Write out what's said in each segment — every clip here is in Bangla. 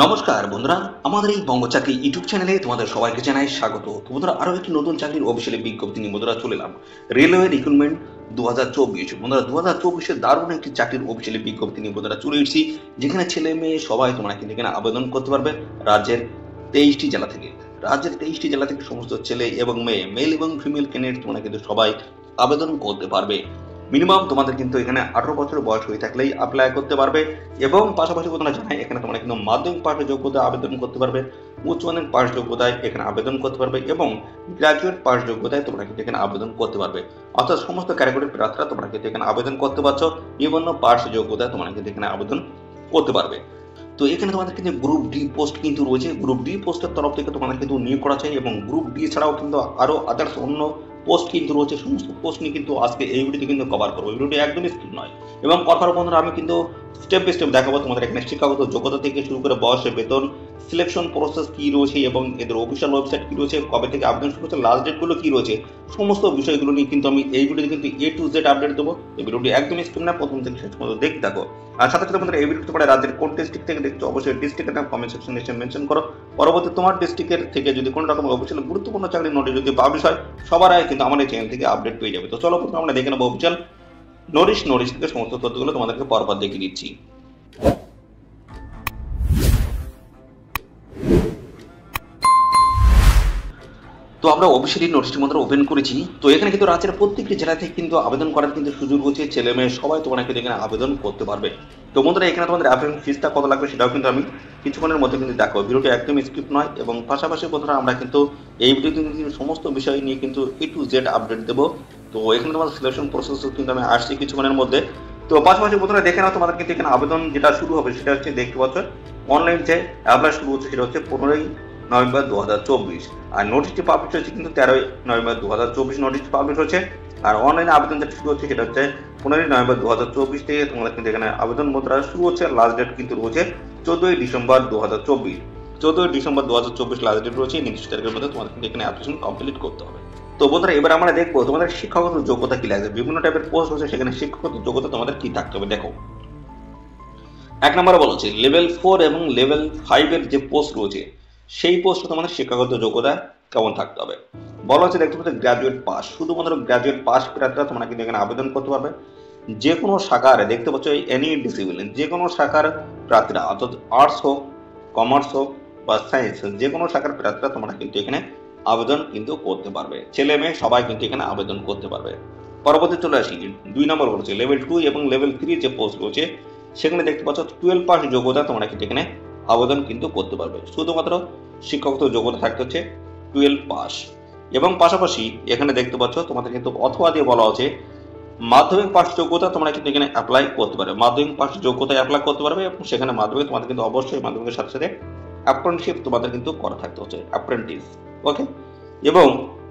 নমস্কার বন্ধুরা, আমাদের এই বঙ্গ চাকরি ইউটিউব চ্যানেলে তোমাদের সবাইকে জানাই স্বাগত। তো বন্ধুরা, আরো একটি নতুন চাকরির অফিসিয়ালি বিজ্ঞপ্তি নিয়ে বন্ধুরা চলে এলাম। রেলওয়ে রিক্রুটমেন্ট 2024 বন্ধুরা, 2024 দারুণ একটি চাকরির অফিসিয়ালি বিজ্ঞপ্তি নিয়ে বন্ধুরা চলে এসেছি, যেখানে ছেলে মেয়ে সবাই তোমরা কিন্তু এখানে আবেদন করতে পারবে রাজ্যের 23টি জেলা থেকে। রাজ্যের 23টি জেলা থেকে সমস্ত ছেলে এবং মেয়ে, মেল এবং ফিমেল ক্যান্ডিডেট তোমরা কিন্তু সবাই আবেদন করতে পারবে। মিনিমাম তোমাদের কিন্তু এখানে 18 বছর বয়স হয়ে থাকলেই অ্যাপ্লাই করতে পারবে, এবং পাশাপাশি তোমরা জানাই এখানে তোমরা কিন্তু মাধ্যমিক পাশের যোগ্যতায় আবেদন করতে পারবে, উচ্চ মাধ্যমিক পাশ যোগ্যতায় এখানে আবেদন করতে পারবে, এবং গ্রাজুয়েট পাশ যোগ্যতায় তোমরা কিন্তু এখানে আবেদন করতে পারবে। অর্থাৎ সমস্ত ক্যাটাগরির প্রার্থীরা তোমরা কিন্তু এখানে আবেদন করতে পারছো, বিভিন্ন পাশ যোগ্যতায় তোমরা কিন্তু এখানে আবেদন করতে পারবে। তো এখানে তোমাদের কিন্তু গ্রুপ ডি পোস্ট কিন্তু রয়েছে। গ্রুপ ডি পোস্টের তরফ থেকে তোমাদের কিন্তু নিয়োগ করা চাই, এবং গ্রুপ ডি ছাড়াও কিন্তু আরো আদার্স অন্য পোস্ট কিন্তু রয়েছে। সমস্ত পোস্ট নিয়ে কিন্তু আজকে এই ভিডিওতে কিন্তু কভার করবো। এই ভিডিওটি একদমই স্কিপ নয়, এবং কথা বন্ধুরা আমি কিন্তু স্টেপ বাই স্টেপ দেখাবো তোমাদের এখানে শিক্ষাগত যোগ্যতা থেকে শুরু করে বয়সে বেতন, সিলেকশন প্রসেস কি রয়েছে, এবং এদের অফিসিয়াল ওয়েবসাইট কি রয়েছে, কবে থেকে আবেদন শুরু হচ্ছে, লাস্ট ডেট গুলো কি রয়েছে, সমস্ত বিষয়গুলো নিয়ে কিন্তু আমি এই ভিডিওতে কিন্তু A to Z আপডেট দেবো। এই ভিডিওটি একদমই স্কিপ না, প্রথম থেকে শেষ পর্যন্ত দেখতে থাকো। আর সাথে সাথে তোমাদের এই ভিডিওতে তোমরা রাজ্যের কোন ডিস্ট্রিক্ট থেকে দেখছো অবশ্যই ডিস্ট্রিক্টের নাম কমেন্ট সেকশনে এসে মেনশন করো। পরবর্তী তোমার ডিস্ট্রিক্টের থেকে যদি কোনো রকম অফিসিয়াল গুরুত্বপূর্ণ চাকরির নোটিশ যদি পাবলিশ হয়, সবার আগে কিন্তু আমার এই চ্যানেল থেকে আপডেট পেয়ে যাবে। তো চলো প্রথমে আমরা দেখে নেবো অফিসিয়াল নোটিশ থেকে সমস্ত তথ্যগুলো তোমাদেরকে পরপর দেখিয়ে দিচ্ছি। তো আমরা অফিসিয়ালি নোটিশটি মাত্র ওপেন করেছি। তো এখানে কিন্তু রাজ্যের প্রত্যেকটি জেলা থেকে কিন্তু আবেদন করার কিন্তু সুযোগ রয়েছে, ছেলে মেয়ে সবাই তোমরা কিন্তু এখানে আবেদন করতে পারবে। তো বন্ধুরা, এখানে তোমাদের অ্যাপ্লিকেশন ফিসটা কত লাগবে সেটাও কিন্তু আমি কিছুক্ষণের মধ্যে কিন্তু দেখো। ভিডিওটি একদম স্কিপ নয়, এবং পাশাপাশি বন্ধুরা আমরা কিন্তু এই ভিডিওতে কিন্তু সমস্ত বিষয় নিয়ে কিন্তু A to Z আপডেট দেবো। তো এখানে তোমাদের সিলেকশন প্রসেস কিন্তু আমি আসছি কিছুক্ষণের মধ্যে। তো পাশাপাশি বন্ধুরা দেখে নাও, তোমাদের কিন্তু এখানে আবেদন যেটা শুরু হবে সেটা হচ্ছে দেখতে পাচ্ছ অনলাইন যে অ্যাপ্লাই শুরু হচ্ছে সেটা হচ্ছে 15 নভেম্বর 2024, আর নোটিশটি পাবলিশ হচ্ছে কিন্তু 13 নভেম্বর 2024 নোটিশটি পাবলিশ হচ্ছে। আর অনলাইনে আবেদন যেটা শুরু হচ্ছে সেটা হচ্ছে 15 নভেম্বর 2024 থেকে তোমাদের কিন্তু এখানে আবেদন মুদ্রা শুরু হচ্ছে। লাস্ট ডেট কিন্তু রয়েছে 14 ডিসেম্বর 2024। 14 ডিসেম্বর 2024 লাস্ট ডেট রয়েছে। নির্দিষ্ট তারিখের মধ্যে তোমাদের কিন্তু এখানে অ্যাপ্লিকেশন কমপ্লিট করতে হবে। তো বন্ধুরা, এবার আমরা দেখবো তোমাদের শিক্ষাগত যোগ্যতা কি লাগবে। বিভিন্ন টাইপের পোস্ট হচ্ছে, সেখানে শিক্ষাগত যোগ্যতা তোমাদের কি থাকতে হবে দেখো। এক নম্বরে বলা হচ্ছে লেভেল 4 এবং লেভেল 5 এর যে পোস্ট রয়েছে সেই পোস্টে তোমাদের শিক্ষাগত যোগ্যতা কেমন থাকতে হবে। বলা হচ্ছে দেখতে পাচ্ছ গ্রাজুয়েট পাস, শুধুমাত্র গ্রাজুয়েট পাস প্রার্থীরা তোমরা কিন্তু এখানে আবেদন করতে পারবে। যে কোনো শাখার দেখতে পাচ্ছ এনি ডিসিপ্লিন, যে কোনো শাখার প্রার্থীরা, অর্থাৎ আর্টস হোক, কমার্স হোক বা সায়েন্স, যে কোনো শাখার প্রার্থীরা তোমরা কিন্তু এখানে আবেদন কিন্তু করতে পারবে। ছেলে মেয়ে সবাই কিন্তু এখানে আবেদন করতে পারবে। পরবর্তী চলে আসি 2 নম্বর বলছে লেভেল 2 এবং লেভেল 3 যে পোস্ট রয়েছে সেখানে দেখতে পাচ্ছ 12 পাস যোগ্যতা তোমরা কিন্তু এখানে আবেদন কিন্তু করতে পারবে। শুধুমাত্র শিক্ষাগত যোগ্যতা থাকতে হচ্ছে 12 পাস, এবং পাশাপাশি এখানে দেখতে পাচ্ছ তোমাদের কিন্তু অথবা দিয়ে বলা হচ্ছে মাধ্যমিক পাস যোগ্যতা তোমরা কিন্তু এখানে অ্যাপ্লাই করতে পারবে। মাধ্যমিক পাস যোগ্যতায় অ্যাপ্লাই করতে পারবে, এবং সেখানে মাধ্যমিক তোমাদের কিন্তু অবশ্যই মাধ্যমিকের সাথে সাথে অ্যাপ্রেন্টিসশিপ তোমাদের কিন্তু করা থাকতে হচ্ছে, অ্যাপ্রেন্টিস। ওকে, এবং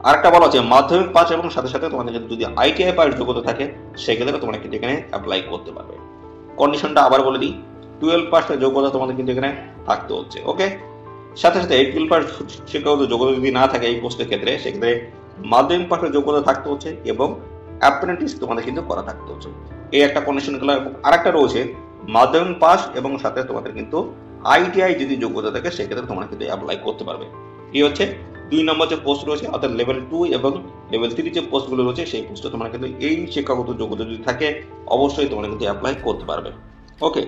আরেকটা বলা হচ্ছে মাধ্যমিক পাস এবং সাথে সাথে তোমাদের যদি ITI পাস যোগ্যতা থাকে সেক্ষেত্রে তোমরা কিন্তু এখানে অ্যাপ্লাই করতে পারবে। কন্ডিশনটা আবার বলে দিই, 12 পাসের যোগ্যতা তোমাদের কিন্তু এখানে থাকতে হচ্ছে। ওকে, সাথে সাথে 12 পাস শিক্ষাগত যোগ্যতা যদি না থাকে এই পোস্টের ক্ষেত্রে, সেক্ষেত্রে মাধ্যমিক পাসের যোগ্যতা থাকতে হচ্ছে এবং অ্যাপ্রেন্টিস তোমাদের কিন্তু করা থাকতে হচ্ছে। এই একটা কন্ডিশন গেল, এবং আরেকটা রয়েছে মাধ্যমিক পাস এবং সাথে তোমাদের কিন্তু ITI যদি যোগ্যতা থাকে সেক্ষেত্রে তোমরা কিন্তু অ্যাপ্লাই করতে পারবে। এই হচ্ছে 2 নম্বর যে পোস্ট রয়েছে, অর্থাৎ লেভেল 2 এবং লেভেল 3 যে পোস্টগুলো রয়েছে সেই পোস্টে তোমরা কিন্তু এই শিক্ষাগত যোগ্যতা যদি থাকে অবশ্যই তোমরা কিন্তু অ্যাপ্লাই করতে পারবে। ওকে,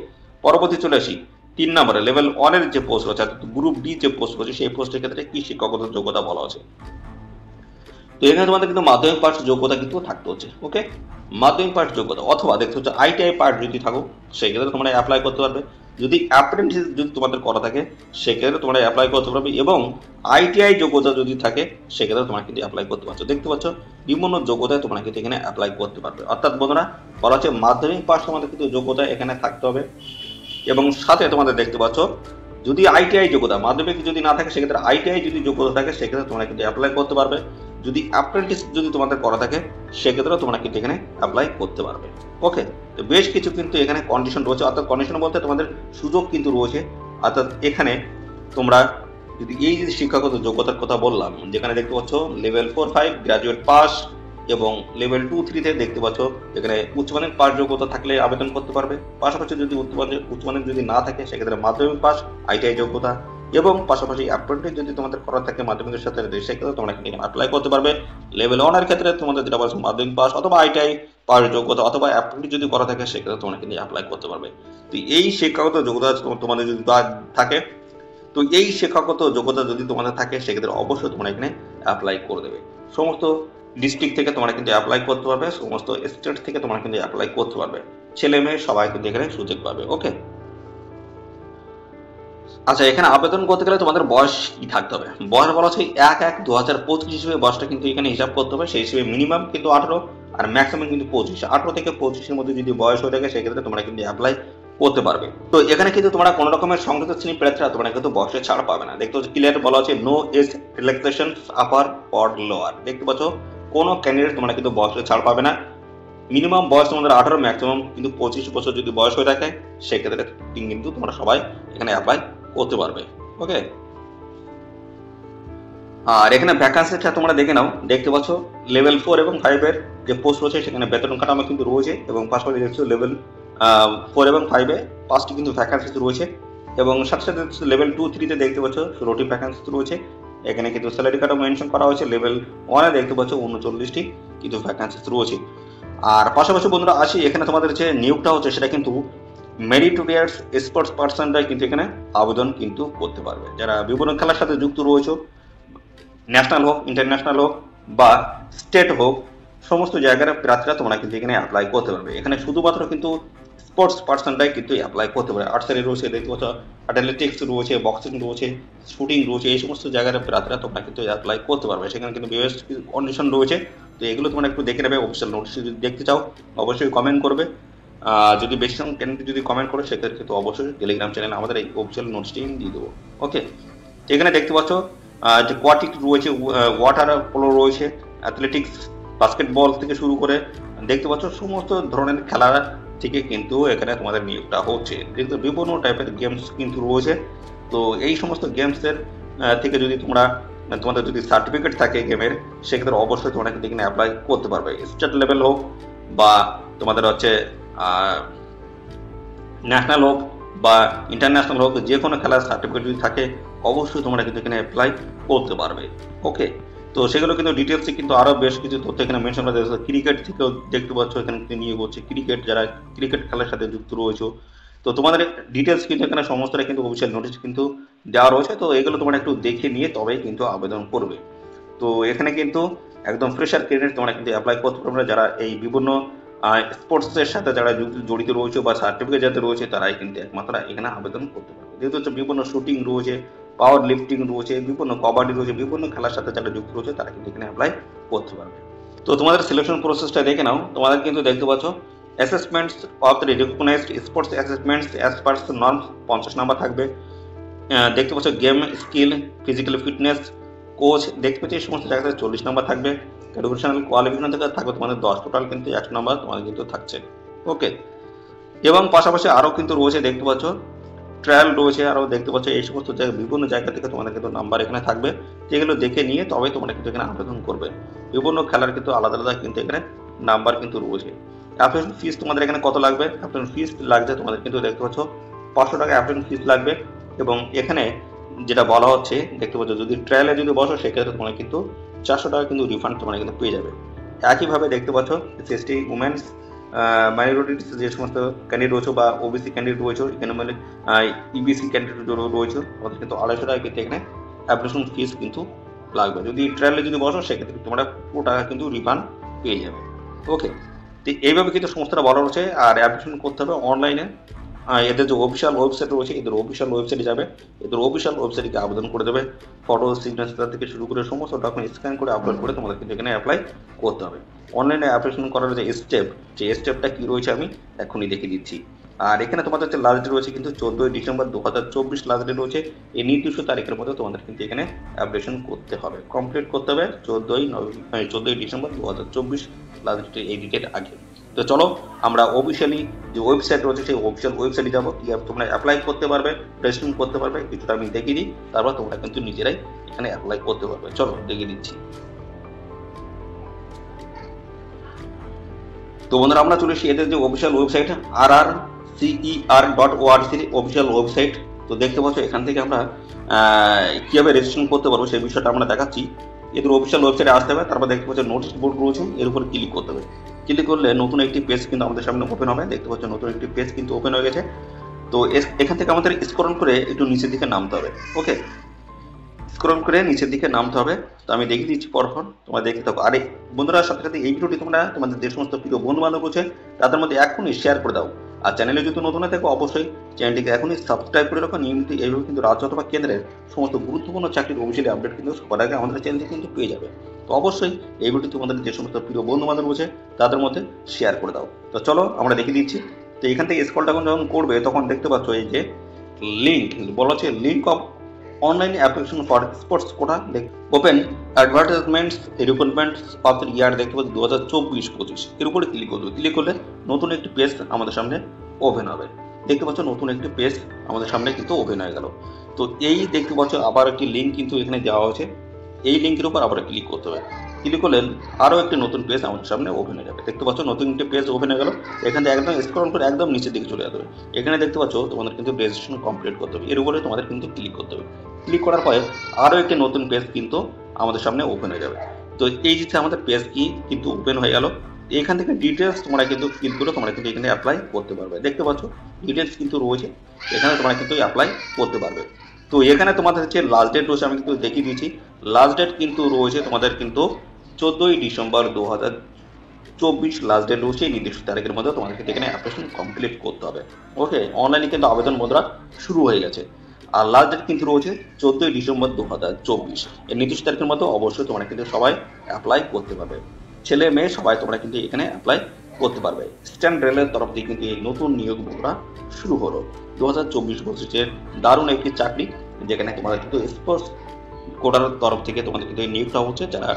পরবর্তী চলে আসি 3 নম্বরে লেভেল 1 এর যে পোস্ট রয়েছে, অর্থাৎ গ্রুপ ডি যে পোস্ট রয়েছে সেই পোস্টের ক্ষেত্রে কি শিক্ষাগত যোগ্যতা বলা আছে। তো এখানে তোমাদের কিন্তু মাধ্যমিক পাস যোগ্যতা কিন্তু থাকতে হচ্ছে। ওকে, মাধ্যমিক পাস যোগ্যতা অথবা দেখতে হচ্ছে ITI পাস যদি থাকো সেক্ষেত্রে তোমরা অ্যাপ্লাই করতে পারবে। যদি অ্যাপ্রেন্টিস যদি তোমাদের করা থাকে সেক্ষেত্রে তোমরা অ্যাপ্লাই করতে পারবে, এবং ITI যোগ্যতা যদি থাকে সেক্ষেত্রে তোমরা কিন্তু অ্যাপ্লাই করতে পারছো। দেখতে পাচ্ছ বিভিন্ন যোগ্যতায় তোমরা কিন্তু এখানে অ্যাপ্লাই করতে পারবে। অর্থাৎ বন্ধুরা বলা হচ্ছে মাধ্যমিক পাস তোমাদের কিন্তু যোগ্যতা এখানে থাকতে হবে, এবং সাথে তোমাদের দেখতে পাচ্ছ যদি ITI যোগ্যতা মাধ্যমিক যদি না থাকে সেক্ষেত্রে ITI যদি যোগ্যতা থাকে সেক্ষেত্রে তোমরা কিন্তু অ্যাপ্লাই করতে পারবে। যদি অ্যাপ্রেন্টিস যদি তোমাদের করা থাকে সেক্ষেত্রে তোমরা কিন্তু এখানে অ্যাপ্লাই করতে পারবে। ওকে, তো বেশ কিছু কিন্তু এখানে কন্ডিশন রয়েছে, অর্থাৎ কন্ডিশন বলতে তোমাদের সুযোগ কিন্তু রয়েছে। অর্থাৎ এখানে তোমরা যদি এই যে শিক্ষাগত যোগ্যতার কথা বললাম, যেখানে দেখতে পাচ্ছ লেভেল 4-5 গ্রাজুয়েট পাস, এবং লেভেল 2-3-তে দেখতে পাচ্ছ এখানে উচ্চমানের পাস যোগ্যতা থাকলে আবেদন করতে পারবে। পাশাপাশি যদি উচ্চমানের যদি না থাকে সেক্ষেত্রে মাধ্যমিক পাস, আইটিআই যোগ্যতা এবং পাশাপাশি অ্যাপ্রেন্টিস যদি তোমাদের করা থাকে মাধ্যমিকের সাথে সেক্ষেত্রে তোমরা এখানে অ্যাপ্লাই করতে পারবে। লেভেল 1 এর ক্ষেত্রে তোমাদের যেটা বলছো মাধ্যমিক পাস অথবা আইটিআই পাস যোগ্যতা অথবা অ্যাপ্রেন্টিস যদি করা থাকে সেক্ষেত্রে তোমরা কিন্তু অ্যাপ্লাই করতে পারবে। তো এই শিক্ষাগত যোগ্যতা তোমাদের যদি থাকে, তো এই শিক্ষাগত যোগ্যতা যদি তোমাদের থাকে সেক্ষেত্রে অবশ্যই তোমরা এখানে অ্যাপ্লাই করে দেবে। সমস্ত ডিস্ট্রিক্ট থেকে তোমরা কিন্তু অ্যাপ্লাই করতে পারবে, সমস্ত স্টেট থেকে তোমরা কিন্তু অ্যাপ্লাই করতে পারবে। ছেলে মেয়ে সবাই কিন্তু এখানে সুযোগ পাবে। ওকে, আচ্ছা, এখানে আবেদন করতে গেলে তোমাদের বয়স কি থাকতে হবে? বয়স বলা হচ্ছে 1/1/2025 হিসেবে বয়সটা কিন্তু এখানে হিসাব করতে হবে। সেই হিসেবে মিনিমাম কিন্তু 18 আর ম্যাক্সিমাম কিন্তু 25। 18 থেকে 25 এর মধ্যে যদি বয়স হয়ে থাকে সেক্ষেত্রে তোমরা কিন্তু অ্যাপ্লাই করতে পারবে। তো এখানে কিন্তু তোমরা কোনো রকমের সংযুক্ত শ্রেণী প্রার্থীরা তোমরা কিন্তু বয়সে ছাড় পাবে না। দেখতে পাচ্ছ ক্লিয়ার বলা হচ্ছে no age relaxation upper or lower. দেখতে পাচ্ছ কোনো ক্যান্ডিডেট তোমরা কিন্তু বয়সে ছাড় পাবে না। মিনিমাম বয়স তোমাদের 18, ম্যাক্সিমাম কিন্তু 25 বছর যদি বয়স হয়ে থাকে সেক্ষেত্রে কিন্তু তোমরা সবাই এখানে অ্যাপ্লাই করতে পারবে। ওকে, আর এখানে ভ্যাকান্সিটা তোমরা দেখে নাও। দেখতে পাচ্ছ লেভেল 4 এবং 5 এর যে পোস্ট রয়েছে সেখানে বেতন কাঠামো কিন্তু রয়েছে এবং পাশাপাশি দেখছো লেভেল 4 এবং 5 এ 5টি কিন্তু ভ্যাকান্সি রয়েছে এবং সাথে সাথে লেভেল 2-3-তে দেখতে পাচ্ছ 16টি ভ্যাকান্সি রয়েছে। এখানে কিন্তু স্যালারি কার্ডও মেনশন করা হয়েছে। লেভেল 1 এ দেখতে পাচ্ছ 39টি কিন্তু ভ্যাকান্সি রয়েছে। আর পাশাপাশি বন্ধুরা আসি, এখানে তোমাদের যে নিয়োগটা হচ্ছে সেটা কিন্তু মেরিটোরিয়াস স্পোর্টস পার্সনরা কিন্তু এখানে আবেদন কিন্তু করতে পারবে। যারা বিভিন্ন খেলার সাথে যুক্ত রয়েছে, ন্যাশনাল হোক, ইন্টারন্যাশনাল হোক বা স্টেট হোক, সমস্ত জায়গার প্রার্থীরা তোমরা কিন্তু এখানে অ্যাপ্লাই করতে পারবে। এখানে শুধুমাত্র কিন্তু স্পোর্টস পার্সনরাই কিন্তু অ্যাপ্লাই করতে পারে। আর্চারি রয়েছে, দেখতে পাচ্ছ অ্যাথলেটিক্স রয়েছে, বক্সিং রয়েছে, শুটিং রয়েছে, এই সমস্ত জায়গার প্রার্থীরা তোমরা কিন্তু অ্যাপ্লাই করতে পারবে। সেখানে কিন্তু বেশ কন্ডিশন রয়েছে। তো এগুলো তোমরা একটু দেখে নেবে। অফিসিয়াল নোটিশ যদি দেখতে চাও অবশ্যই কমেন্ট করবে। যদি বেশি ক্যান্ডিডেট যদি কমেন্ট করে সেক্ষেত্রে কিন্তু অবশ্যই টেলিগ্রাম চ্যানেলে আমাদের এই অফিসিয়াল নোটিশটি দিয়ে দেবো। ওকে, এখানে দেখতে পাচ্ছ যে কোয়াটিক রয়েছে, ওয়াটার পোলো রয়েছে, অ্যাথলেটিক্স, বাস্কেটবল থেকে শুরু করে দেখতে পাচ্ছ সমস্ত ধরনের খেলা থেকে কিন্তু এখানে তোমাদের নিয়োগটা হচ্ছে। কিন্তু বিভিন্ন টাইপের গেমস কিন্তু রয়েছে। তো এই সমস্ত গেমসের থেকে যদি তোমাদের যদি সার্টিফিকেট থাকে গেমের সেক্ষেত্রে অবশ্যই তোমরা কিন্তু এখানে অ্যাপ্লাই করতে পারবে। স্টেট লেভেল হোক বা তোমাদের হচ্ছে ন্যাশনাল হোক বা ইন্টারন্যাশনাল হোক, যে কোনো খেলার সার্টিফিকেট যদি থাকে অবশ্যই তোমরা কিন্তু এখানে অ্যাপ্লাই করতে পারবে। ওকে, তো সেগুলো কিন্তু ডিটেলসে কিন্তু আরও বেশ কিছু তথ্য এখানে মেনশন করা যাচ্ছে। ক্রিকেট থেকেও দেখতে পাচ্ছ এখানে নিয়োগ হচ্ছে, ক্রিকেট যারা ক্রিকেট খেলার সাথে যুক্ত রয়েছে। তো তোমাদের ডিটেলস কিন্তু এখানে সমস্তটা কিন্তু অফিসিয়াল নোটিশ কিন্তু দেওয়া রয়েছে। তো এগুলো তোমরা একটু দেখে নিয়ে তবেই কিন্তু আবেদন করবে। তো এখানে কিন্তু একদম ফ্রেশার ক্যান্ডিডেট তোমরা কিন্তু অ্যাপ্লাই করতে পারবে। যারা এই বিভিন্ন স্পোর্টসের সাথে যারা জড়িত রয়েছে বা সার্টিফিকেট যাতে রয়েছে তারাই কিন্তু একমাত্র এখানে আবেদন করতে পারবে। যেহেতু হচ্ছে বিভিন্ন শুটিং রয়েছে, পাওয়ার লিফটিং রয়েছে, বিভিন্ন কবাডি রয়েছে, বিভিন্ন খেলার সাথে যারা যুক্ত রয়েছে তারা কিন্তু এখানে অ্যাপ্লাই করতে পারবে। তো তোমাদের সিলেকশন প্রসেসটা দেখে নাও। তোমাদের কিন্তু দেখতে পাচ্ছ assessments of the recognised sports assessments as per norms 50 number থাকবে। দেখতে পাচ্ছ game skill, physical fitness, coach দেখতে পাচ্ছি এই সমস্ত জায়গাতে 40 নাম্বার থাকবে। এডুকেশনাল কোয়ালিফিকেশন থেকে থাকবে তোমাদের 10, টোটাল কিন্তু 100 নাম্বার তোমাদের কিন্তু থাকছে। ওকে, এবং পাশাপাশি আরও কিন্তু রয়েছে দেখতে পাচ্ছ ট্রায়াল রয়েছে, আরও দেখতে পাচ্ছ এই সমস্ত বিভিন্ন জায়গা থেকে তোমাদের কিন্তু নাম্বার এখানে থাকবে। যেগুলো দেখে নিয়ে তবে তোমরা কিন্তু এখানে আবেদন করবে। বিভিন্ন খেলার কিন্তু আলাদা আলাদা কিন্তু এখানে নাম্বার কিন্তু রয়েছে। অ্যাপ্লিকেশন ফিস তোমাদের এখানে কত লাগবে? অ্যাপ্লিকেশন ফিস লাগছে তোমাদের কিন্তু দেখতে পাচ্ছ 500 টাকা অ্যাপ্লিকেশন ফিস লাগবে। এবং এখানে যেটা বলা হচ্ছে দেখতে পাচ্ছ যদি ট্রায়ালে যদি বসো সেক্ষেত্রে তোমরা কিন্তু 400 টাকা কিন্তু রিফান্ড তোমরা কিন্তু পেয়ে যাবে। একইভাবে দেখতে পাচ্ছ এসটি উমেন্স মাইনরিটিস যে সমস্ত ক্যান্ডিডেট রয়েছে বা ওবিসি ক্যান্ডিডেট রয়েছে, এখানে মানে ইবিসি ক্যান্ডিডেট রয়েছে ওদের কিন্তু 250 টাকা কিন্তু এখানে অ্যাপ্লিকেশন ফিস কিন্তু লাগবে। যদি ট্রায়ালে যদি বসো সেক্ষেত্রে তোমরা পুরো টাকা কিন্তু রিফান্ড পেয়ে যাবে। ওকে, তো এইভাবে কিন্তু সমস্তটা বলা রয়েছে। আর অ্যাপ্লিকেশন করতে হবে অনলাইনে। এদের যে অফিসিয়াল ওয়েবসাইট রয়েছে এদের অফিসিয়াল ওয়েবসাইটে যাবে, এদের অফিসিয়াল ওয়েবসাইটে আবেদন করে দেবে। ফটো সিগনেচার থেকে শুরু করে সমস্ত ডকুমেন্ট স্ক্যান করে আপলোড করে তোমাদের কিন্তু এখানে অ্যাপ্লাই করতে হবে। অনলাইনে অ্যাপ্লিকেশন করার যে স্টেপটা কী রয়েছে আমি এখনই দেখিয়ে দিচ্ছি। আর এখানে তোমাদের যে লাস্ট ডেট রয়েছে কিন্তু 14 ডিসেম্বর 2024 লাস্ট ডেট রয়েছে। এই নির্দিষ্ট তারিখের মধ্যে তোমাদের কিন্তু এখানে অ্যাপ্লিকেশন করতে হবে, কমপ্লিট করতে হবে 14 ডিসেম্বর 2024 লাস্ট ডেট, এই ডেটের আগে। তো চলো আমরা অফিসিয়ালি যে ওয়েবসাইট রয়েছে সেই অফিসিয়াল ওয়েবসাইটে যাবো, কীভাবে তোমরা অ্যাপ্লাই করতে পারবে, রেজিস্ট্রেশন করতে পারবে, কিছুটা আমি দেখিয়ে দিই। তারপর তোমরা কিন্তু নিজেরাই এখানে অ্যাপ্লাই করতে পারবে। চলো দেখিয়ে দিচ্ছি। তো বন্ধুরা আমরা চলে এসেছি এদের যে official website rrcer.org official website. তো দেখতে পাচ্ছ এখান থেকে আমরা কিভাবে রেজিস্ট্রেশন করতে পারবো সেই বিষয়টা আমরা দেখাচ্ছি। এদের অফিসিয়াল ওয়েবসাইটে আসতে হবে, তারপর দেখতে পাচ্ছ নোটিশ বোর্ড রয়েছে, এর উপর ক্লিক করতে হবে। ক্লিক করলে নতুন একটি পেজ কিন্তু আমাদের সামনে ওপেন হবে। দেখতে পাচ্ছ নতুন একটি পেজ কিন্তু ওপেন হয়ে গেছে। তো এখান থেকে আমাদের স্ক্রল করে একটু নিচের দিকে নামতে হবে। ওকে, স্ক্রল করে নিচের দিকে নামতে হবে। তো আমি দেখিয়ে দিচ্ছি পরপর, তোমরা দেখতে থাকো। আরে বন্ধুরা, সাথে সাথে এই ভিডিওটি তোমরা তোমাদের যে সমস্ত প্রিয় বন্ধু বান্ধব রয়েছে তাদের মধ্যে এখনই শেয়ার করে দাও। আর চ্যানেলে যদি নতুন হয়ে থাকো অবশ্যই চ্যানেলটিকে এখনই সাবস্ক্রাইব করে রাখো। নিয়মিত এইভাবে কিন্তু রাজ্য অথবা কেন্দ্রের সমস্ত গুরুত্বপূর্ণ চাকরির অফিসিয়ালি আপডেট কিন্তু সবার আগে আমাদের চ্যানেল থেকে কিন্তু পেয়ে যাবে। তো অবশ্যই এই ভিডিওটি তোমাদের যে সমস্ত প্রিয় বন্ধু বান্ধব রয়েছে তাদের মধ্যে শেয়ার করে দাও। তো চলো আমরা দেখিয়ে দিচ্ছি। তো এখান থেকে স্ক্রলটা যখন করবে তখন দেখতে পাচ্ছ এই যে লিঙ্ক বলা হচ্ছে, link of online application for sports quota open advertisements recruitments of the year দেখতে পাচ্ছি 2024-25 এর উপরে ক্লিক করবে। ক্লিক করলে নতুন একটি পেজ আমাদের সামনে ওপেন হবে। দেখতে পাচ্ছ নতুন একটি পেজ আমাদের সামনে কিন্তু ওপেন হয়ে গেল। তো এই দেখতে পাচ্ছ আবার একটি লিঙ্ক কিন্তু এখানে দেওয়া হয়েছে, এই লিঙ্কের উপর আবার ক্লিক করতে হবে। ক্লিক করলে আরও একটি নতুন পেজ আমাদের সামনে ওপেন হয়ে যাবে। দেখতে পাচ্ছ নতুন একটি পেজ ওপেন হয়ে গেল। এখান থেকে একদম স্ক্রল করে একদম নিচের দিকে চলে যাবে। এখানে দেখতে পাচ্ছ তোমাদের কিন্তু রেজিস্ট্রেশন কমপ্লিট করতে হবে, এর উপরে তোমাদের কিন্তু ক্লিক করতে হবে। ক্লিক করার পরে আরও একটি নতুন পেজ কিন্তু আমাদের সামনে ওপেন হয়ে যাবে। তো এই যে আমাদের পেজ কি কিন্তু ওপেন হয়ে গেল। এখান থেকে ডিটেলস তোমরা কিন্তু ক্লিক করে তোমরা কিন্তু এখানে অ্যাপ্লাই করতে পারবে। দেখতে পাচ্ছ ডিটেলস কিন্তু রয়েছে, এখানে তোমরা কিন্তু অ্যাপ্লাই করতে পারবে। তো এখানে তোমাদের হচ্ছে লাস্ট ডেট রয়েছে, আমি কিন্তু দেখিয়ে দিয়েছি। লাস্ট ডেট কিন্তু রয়েছে তোমাদের কিন্তু 14ই ডিসেম্বর 2024 লাস্ট ডেট রয়েছে। এই নির্দিষ্ট তারিখের মধ্যে তোমাদেরকে এখানে অ্যাপ্লিকেশন কমপ্লিট করতে হবে। ওকে, অনলাইনে কিন্তু আবেদন মুদ্রা শুরু হয়ে গেছে। আর লাস্ট ডেট কিন্তু রয়েছে 14ই ডিসেম্বর 2024। এই নির্দিষ্ট তারিখের মধ্যে অবশ্যই তোমরা কিন্তু সবাই অ্যাপ্লাই করতে পারবে। ছেলে মেয়ে সবাই তোমরা কিন্তু এখানে অ্যাপ্লাই করতে পারবে। ইস্টার্ন রেলের তরফ থেকে কিন্তু এই নতুন নিয়োগ মুদ্রা শুরু হলো। 2024-25 দারুণ একটি চাকরি, যেখানে তোমাদের কিন্তু স্পোর্টস কোটার তরফ থেকে তোমাদের কিন্তু এই নিয়োগটা হচ্ছে। যারা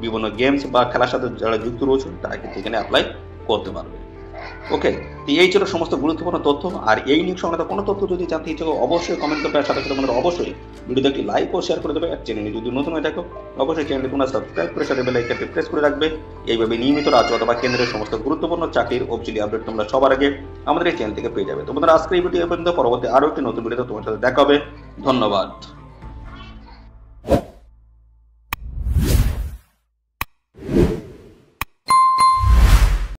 বিভিন্ন গেমস বা খেলার সাথে যারা যুক্ত রয়েছে তারা কিন্তু এখানে অ্যাপ্লাই করতে পারবে। ওকে, তো এই ছিল সমস্ত গুরুত্বপূর্ণ তথ্য। আর এই নিয়োগ সংক্রান্ত কোনো তথ্য যদি জানতে ইচ্ছে অবশ্যই কমেন্ট করবে। আর সাথে সাথে তোমরা অবশ্যই ভিডিওতে একটি লাইক ও শেয়ার করে দেবে। আর চ্যানেলে যদি নতুন হয়ে থাকো অবশ্যই চ্যানেলটি তোমরা সাবস্ক্রাইব করে সাথে বেল আইকনটি প্রেস করে রাখবে। এইভাবে নিয়মিত রাজ্য অথবা কেন্দ্রের সমস্ত গুরুত্বপূর্ণ চাকরির অফিসিয়ালি আপডেট তোমরা সবার আগে আমাদের এই চ্যানেল থেকে পেয়ে যাবে। তোমাদের আজকের এই ভিডিও পর্যন্ত, পরবর্তী আরও একটি নতুন ভিডিওতে তোমার সাথে দেখা হবে। ধন্যবাদ।